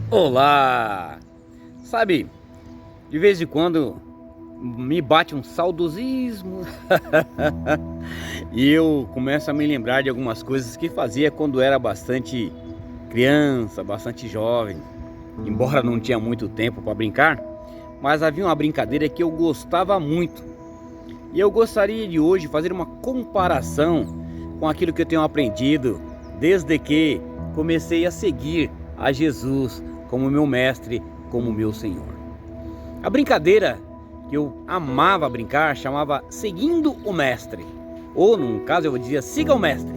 Olá! Sabe, de vez em quando me bate um saudosismo e eu começo a me lembrar de algumas coisas que fazia quando era bastante criança, bastante jovem. Embora não tinha muito tempo para brincar, mas havia uma brincadeira que eu gostava muito. E eu gostaria de hoje fazer uma comparação com aquilo que eu tenho aprendido desde que comecei a seguir a Jesus como meu mestre, como meu Senhor. A brincadeira que eu amava brincar chamava Seguindo o Mestre. Ou, num caso, eu vou dizer Siga o Mestre.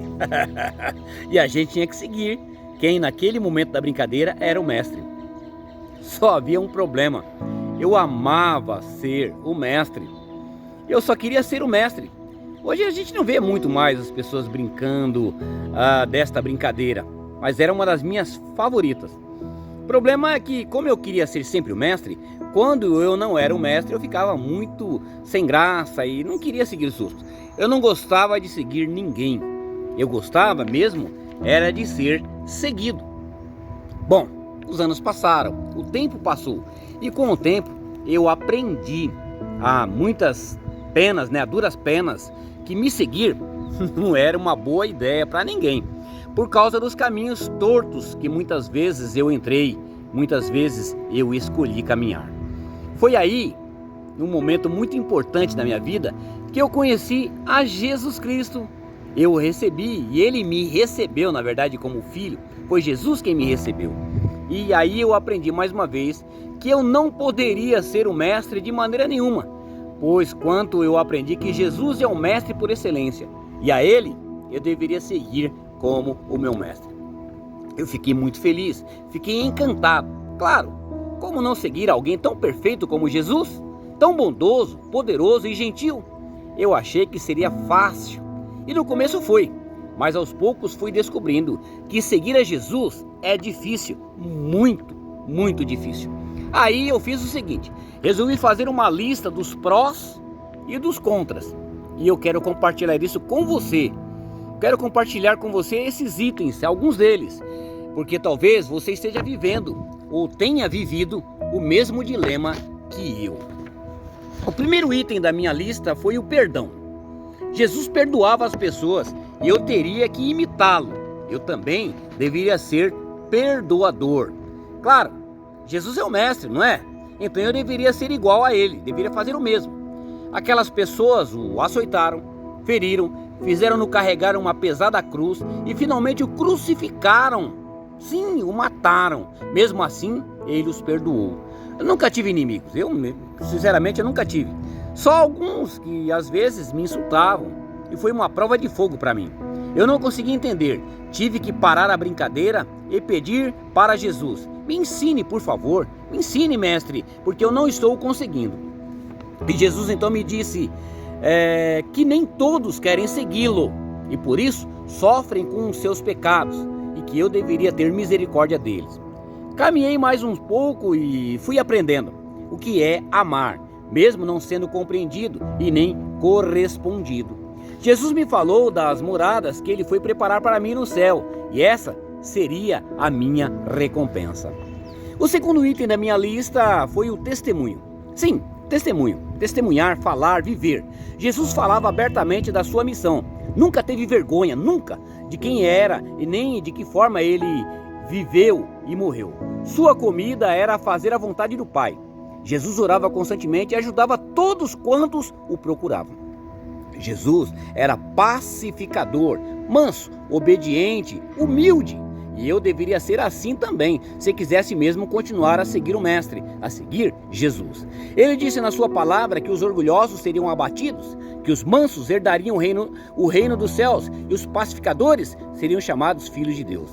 E a gente tinha que seguir quem naquele momento da brincadeira era o mestre. Só havia um problema. Eu amava ser o mestre. Eu só queria ser o mestre. Hoje a gente não vê muito mais as pessoas brincando desta brincadeira, mas era uma das minhas favoritas. O problema é que, como eu queria ser sempre o mestre, quando eu não era o mestre, eu ficava muito sem graça e não queria seguir os outros. Eu não gostava de seguir ninguém. Eu gostava mesmo era de ser seguido. Bom, os anos passaram, o tempo passou e com o tempo eu aprendi a muitas penas, a duras penas, que me seguir não era uma boa ideia para ninguém, por causa dos caminhos tortos que muitas vezes eu entrei, muitas vezes eu escolhi caminhar. Foi aí, num momento muito importante da minha vida, que eu conheci a Jesus Cristo. Eu o recebi e ele me recebeu, na verdade, como filho. Foi Jesus quem me recebeu. E aí eu aprendi mais uma vez que eu não poderia ser o mestre de maneira nenhuma, pois quanto eu aprendi que Jesus é o mestre por excelência e a ele eu deveria seguir como o meu mestre. Eu fiquei muito feliz, fiquei encantado. Claro, como não seguir alguém tão perfeito como Jesus? Tão bondoso, poderoso e gentil? Eu achei que seria fácil. E no começo foi, mas aos poucos fui descobrindo que seguir a Jesus é difícil, muito, muito difícil. Aí eu fiz o seguinte, resolvi fazer uma lista dos prós e dos contras. E eu quero compartilhar isso com você. Quero compartilhar com você esses itens, alguns deles, porque talvez você esteja vivendo ou tenha vivido o mesmo dilema que eu. O primeiro item da minha lista foi o perdão. Jesus perdoava as pessoas e eu teria que imitá-lo. Eu também deveria ser perdoador. Claro, Jesus é o mestre, não é? Então eu deveria ser igual a ele, deveria fazer o mesmo. Aquelas pessoas o açoitaram, feriram, fizeram-no carregar uma pesada cruz e finalmente o crucificaram. Sim, o mataram. Mesmo assim, ele os perdoou. Eu nunca tive inimigos, sinceramente eu nunca tive. Só alguns que às vezes me insultavam e foi uma prova de fogo para mim. Eu não consegui entender, tive que parar a brincadeira e pedir para Jesus: me ensine, por favor, me ensine, mestre, porque eu não estou conseguindo. E Jesus então me disse que nem todos querem segui-lo e por isso sofrem com os seus pecados e que eu deveria ter misericórdia deles. Caminhei mais um pouco e fui aprendendo o que é amar, mesmo não sendo compreendido e nem correspondido. Jesus me falou das moradas que ele foi preparar para mim no céu e essa seria a minha recompensa. O segundo item da minha lista foi o testemunho. Sim, testemunho. Testemunhar, falar, viver. Jesus falava abertamente da sua missão. Nunca teve vergonha, nunca, de quem era e nem de que forma ele viveu e morreu. Sua comida era fazer a vontade do Pai. Jesus orava constantemente e ajudava todos quantos o procuravam. Jesus era pacificador, manso, obediente, humilde. E eu deveria ser assim também, se quisesse mesmo continuar a seguir o Mestre, a seguir Jesus. Ele disse na sua palavra que os orgulhosos seriam abatidos, que os mansos herdariam o reino dos céus e os pacificadores seriam chamados filhos de Deus.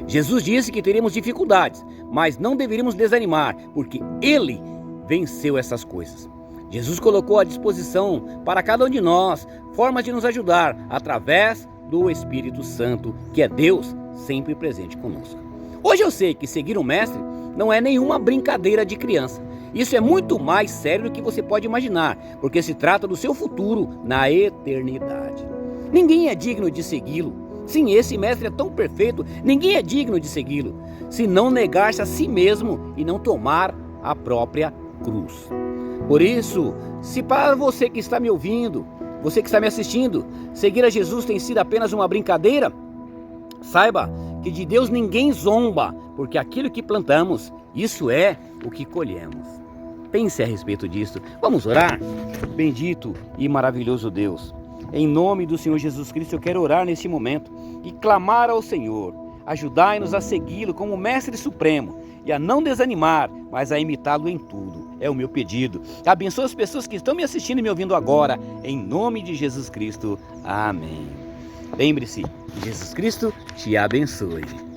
Jesus disse que teríamos dificuldades, mas não deveríamos desanimar, porque Ele venceu essas coisas. Jesus colocou à disposição para cada um de nós formas de nos ajudar através do Espírito Santo, que é Deus sempre presente conosco. Hoje eu sei que seguir um mestre não é nenhuma brincadeira de criança. Isso é muito mais sério do que você pode imaginar, porque se trata do seu futuro na eternidade. Ninguém é digno de segui-lo Sim, esse mestre é tão perfeito, ninguém é digno de segui-lo, se não negar-se a si mesmo e não tomar a própria cruz. Por isso, se para você que está me ouvindo, você que está me assistindo, seguir a Jesus tem sido apenas uma brincadeira, saiba que de Deus ninguém zomba, porque aquilo que plantamos, isso é o que colhemos. Pense a respeito disso. Vamos orar? Bendito e maravilhoso Deus, em nome do Senhor Jesus Cristo, eu quero orar neste momento e clamar ao Senhor. Ajudai-nos a segui-lo como Mestre Supremo e a não desanimar, mas a imitá-lo em tudo. É o meu pedido. Abençoe as pessoas que estão me assistindo e me ouvindo agora, em nome de Jesus Cristo. Amém. Lembre-se, Jesus Cristo te abençoe.